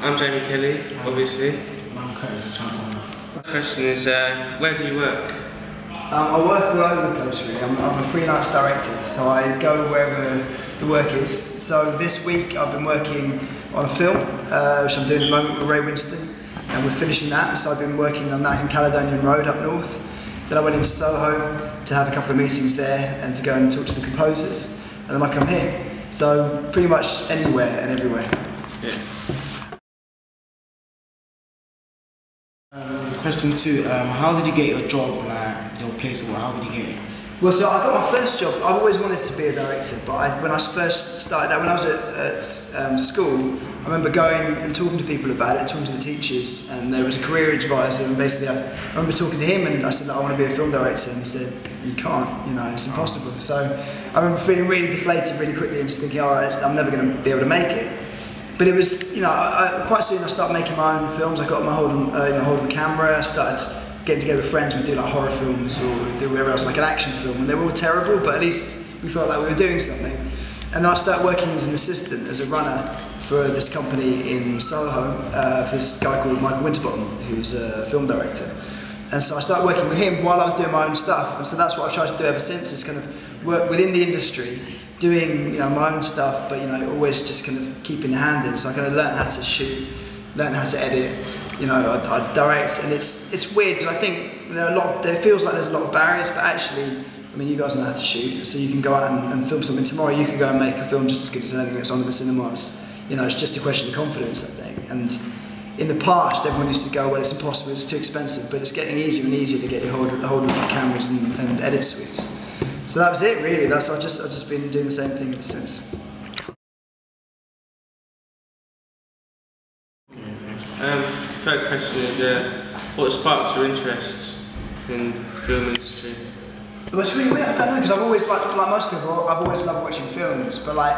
I'm Jamie Kelly, obviously. I'm Curtis, a champion. My question is, where do you work? I work all over the place really. I'm a freelance director, so I go wherever the work is. So this week I've been working on a film, which I'm doing at the moment with Ray Winston, and we're finishing that. So I've been working on that in Caledonian Road up north. Then I went into Soho to have a couple of meetings there and to go and talk to the composers, and then I come here. So pretty much anywhere and everywhere. Yeah. Question 2, how did you get your job, like your place, or how did you get it? Well, so I got my first job. I've always wanted to be a director, but when I first started out, when I was at school, I remember going and talking to people about it, talking to the teachers, and there was a career advisor, and basically I remember talking to him, and I said that I want to be a film director, and he said, you can't, you know, it's impossible. So I remember feeling really deflated really quickly and just thinking, all right, I'm never going to be able to make it. But it was, you know, quite soon I started making my own films. I got my hold of the camera. I started getting together with friends. We'd do like horror films or we'd do whatever else, like an action film. And they were all terrible, but at least we felt like we were doing something. And then I started working as an assistant, as a runner for this company in Soho, for this guy called Michael Winterbottom, who's a film director. And so I started working with him while I was doing my own stuff. And so that's what I've tried to do ever since, is kind of work within the industry, doing, you know, my own stuff, but, you know, always just kind of keeping your hand in. So I kind of learned how to shoot, learned how to edit, you know, I direct, and it's weird because I think there feels like there's a lot of barriers, but actually, I mean, you guys know how to shoot, so you can go out and film something tomorrow. You can go and make a film just as good as anything that's on in the cinemas. You know, it's just a question of confidence, I think. And in the past, everyone used to go, well, it's impossible, it's too expensive, but it's getting easier and easier to get your hold of cameras and edit suites. So that was it, really. I've just been doing the same thing ever since. Third question is, what sparked your interest in the film industry? Well, it's really weird. I don't know, because I've always, like most people, I've always loved watching films, but like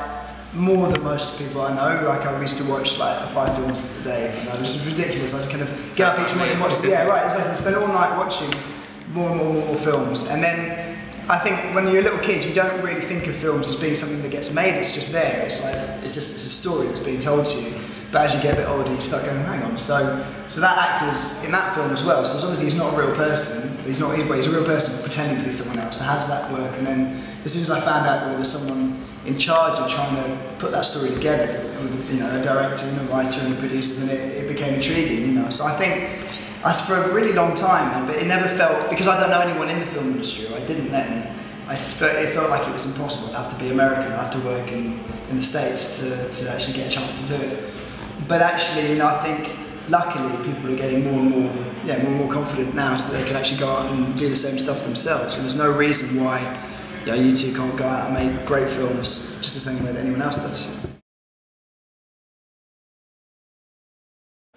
more than most people I know. Like I used to watch like 5 films a day, you know, which is ridiculous. I just kind of get up each morning and watch. Yeah, right. Exactly. Spend all night watching more and more films, and then I think when you're a little kid, you don't really think of films as being something that gets made. It's just there. It's a story that's being told to you. But as you get a bit older, you start going, hang on. So that actor's in that film as well. So obviously he's not a real person. He's a real person pretending to be someone else. So how does that work? And then as soon as I found out that there was someone in charge of trying to put that story together, with, you know, a director and a writer and a producer, then it became intriguing. You know. So I think for a really long time, but it never felt, because I don't know anyone in the film industry, or I didn't then, it felt like it was impossible. I'd have to be American, I'd have to work in the States to actually get a chance to do it. But actually, you know, I think luckily people are getting more and more confident now, so that they can actually go out and do the same stuff themselves. And there's no reason why, you know, you two can't go out and make great films just the same way that anyone else does.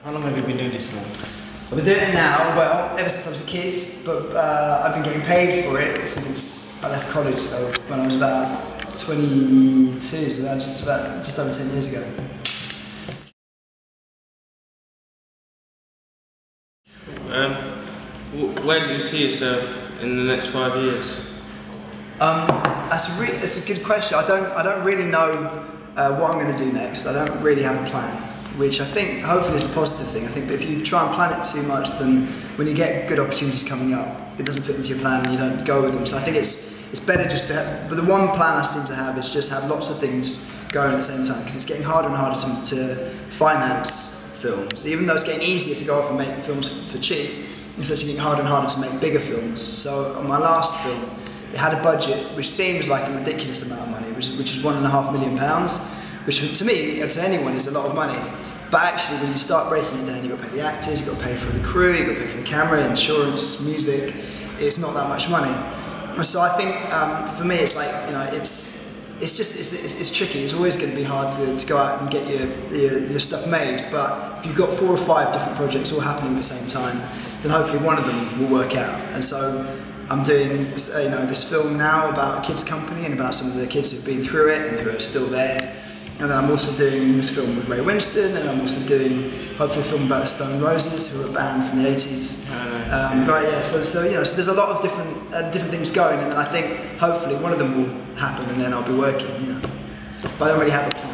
How long have you been doing this for? I've been doing it now, well, ever since I was a kid, but I've been getting paid for it since I left college, so when I was about 22, so just over 10 years ago. Where do you see yourself in the next 5 years? That's a good question. I don't really know what I'm going to do next. I don't really have a plan, which I think hopefully is a positive thing. I think that if you try and plan it too much, then when you get good opportunities coming up, it doesn't fit into your plan and you don't go with them. So I think it's better just to have, but the one plan I seem to have is just have lots of things going at the same time, because it's getting harder and harder to finance films. Even though it's getting easier to go off and make films for cheap, it's actually getting harder and harder to make bigger films. So on my last film, it had a budget which seems like a ridiculous amount of money, which is £1.5 million, which to me, to anyone, is a lot of money. But actually, when you start breaking it down, you've got to pay the actors, you've got to pay for the crew, you've got to pay for the camera, insurance, music. It's not that much money. So I think for me, it's like, you know, it's tricky. It's always going to be hard to go out and get your stuff made. But if you've got 4 or 5 different projects all happening at the same time, then hopefully one of them will work out. And so I'm doing, you know, this film now about a kids company and about some of the kids who've been through it and who are still there. And then I'm also doing this film with Ray Winston, and I'm also doing hopefully a film about the Stone Roses, who were a band from the 80s. Right, yeah. So you know, so there's a lot of different things going, and then I think hopefully one of them will happen, and then I'll be working. You know, but I don't really have a plan.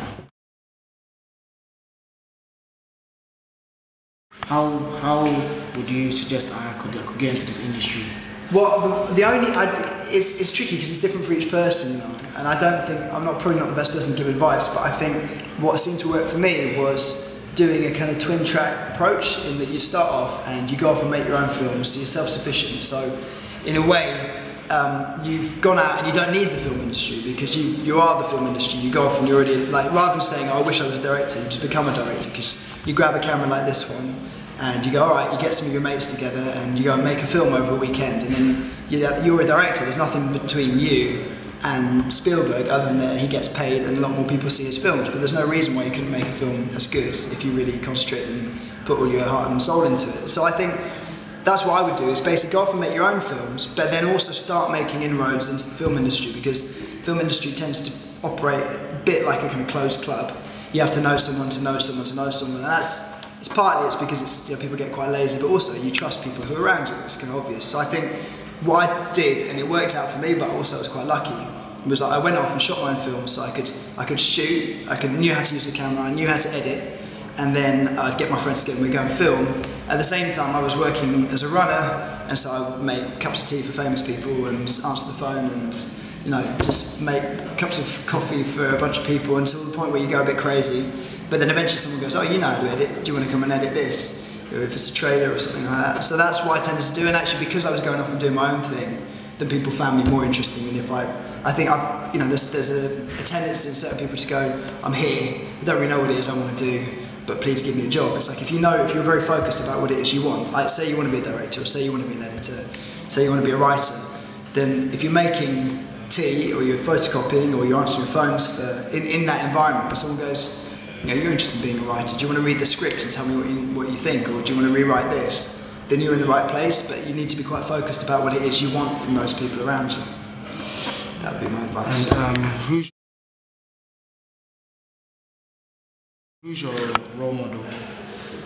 How would you suggest I could get into this industry? Well, it's tricky because it's different for each person, you know. And I don't think probably not the best person to give advice, but I think what seemed to work for me was doing a kind of twin track approach, in that you start off and you go off and make your own films, so you're self-sufficient. So in a way, you've gone out and you don't need the film industry, because you are the film industry. You go off and you're already, like, rather than saying, oh, I wish I was a director, you just become a director, because you grab a camera like this one and you go, all right, you get some of your mates together and you go and make a film over a weekend, and then you're a director. There's nothing between you and Spielberg other than that he gets paid and a lot more people see his films, but there's no reason why you couldn't make a film as good if you really concentrate and put all your heart and soul into it. So I think that's what I would do, is basically go off and make your own films, but then also start making inroads into the film industry, because the film industry tends to operate a bit like a kind of closed club. You have to know someone to know someone to know someone, and it's partly because it's, you know, people get quite lazy, but also you trust people who are around you. It's kind of obvious. So I think what I did, and it worked out for me, but also I was quite lucky, was like I went off and shot my own films, so I could shoot, knew how to use the camera, I knew how to edit, and then I'd get my friends together and we'd go and film. At the same time, I was working as a runner, and so I would make cups of tea for famous people and answer the phone and, you know, just make cups of coffee for a bunch of people until the point where you go a bit crazy. But then eventually someone goes, oh, you know how to edit, do you want to come and edit this? Or if it's a trailer or something like that. So that's what I tended to do, and actually because I was going off and doing my own thing, then people found me more interesting than if I think you know, there's a tendency in certain people to go, I'm here, I don't really know what it is I want to do, but please give me a job. It's like if you're very focused about what it is you want, like say you want to be a director, or say you want to be an editor, say you want to be a writer, then if you're making tea, or you're photocopying, or you're answering phones in that environment, and someone goes, you know, you're interested in being a writer, do you want to read the scripts and tell me what you think, or do you want to rewrite this? Then you're in the right place, but you need to be quite focused about what it is you want from those people around you. That would be my advice. And who's your role model?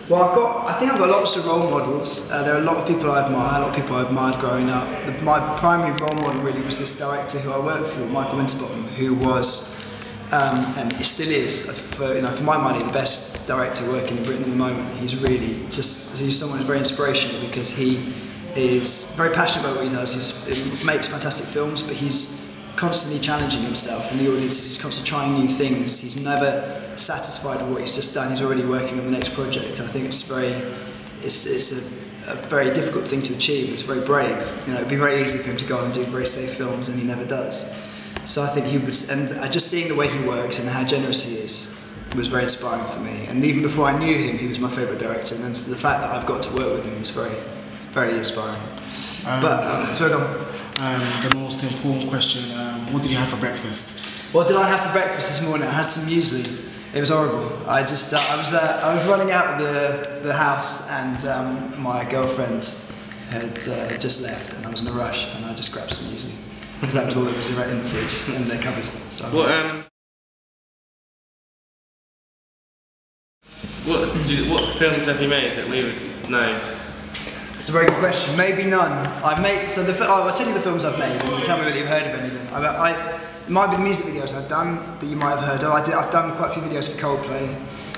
Well, I think I've got lots of role models. There are a lot of people I admire, a lot of people I admired growing up. My primary role model really was this director who I worked for, Michael Winterbottom, who was, and he still is, for my money, the best director working in Britain at the moment. He's someone who's very inspirational, because he is very passionate about what he does. He makes fantastic films, but he's constantly challenging himself and the audiences. He's constantly trying new things. He's never satisfied with what he's just done. He's already working on the next project. I think it's a very difficult thing to achieve. It's very brave. You know, it'd be very easy for him to go and do very safe films, and he never does. So I think he would, and just seeing the way he works and how generous he is was very inspiring for me. And even before I knew him, he was my favourite director. And so the fact that I've got to work with him is very, very inspiring. So go on. The most important question, what did you have for breakfast? What did I have for breakfast this morning? I had some muesli. It was horrible. I was running out of the house, and my girlfriend had just left, and I was in a rush, and I just grabbed some muesli, because that was all that was in the fridge, in the cupboard. So. What films have you made that we would know? It's a very good question. Maybe none. I'll tell you the films I've made, and you tell me whether you've heard of any of them. It might be the music videos I've done that you might have heard of. I've done quite a few videos for Coldplay.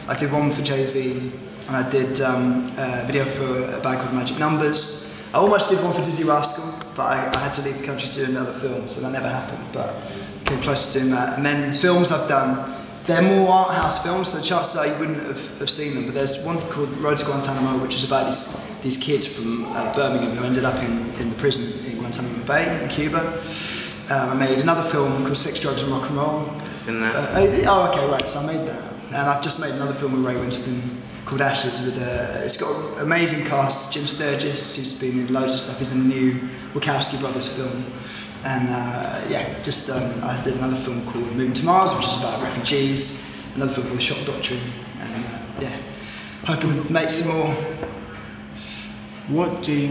I did one for Jay-Z, and I did a video for a band called Magic Numbers. I almost did one for Dizzy Rascal, but I had to leave the country to do another film, so that never happened, but came close to doing that. And then the films I've done, they're more art house films, so chances are you wouldn't have seen them, but there's one called Road to Guantanamo, which is about these kids from Birmingham who ended up in the prison in Guantanamo Bay in Cuba. I made another film called Sex, Drugs and Rock and Roll. It's in there. Oh, okay, right, so I made that. And I've just made another film with Ray Winston called Ashes. It's got an amazing cast. Jim Sturgis, who's been in loads of stuff, he's in the new Wachowski Brothers film. And I did another film called Moving to Mars, which is about refugees. Another film called The Shock Doctrine. And hoping to make some more. What Jay-Z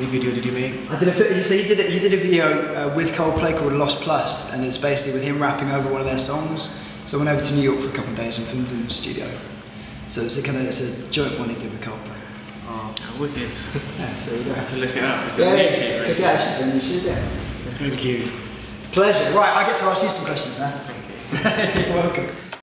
video did you make? He did a video with Coldplay called Lost Plus, and it's basically with him rapping over one of their songs. So I went over to New York for a couple of days and filmed in the studio. So it's a joint one he did with Coldplay. Oh, wicked. Yeah, so we have to look it up. It's on YouTube. Check it out, it's on YouTube, yeah. Thank you. Pleasure. Right, I get to ask you some questions now. Thank you. You're welcome.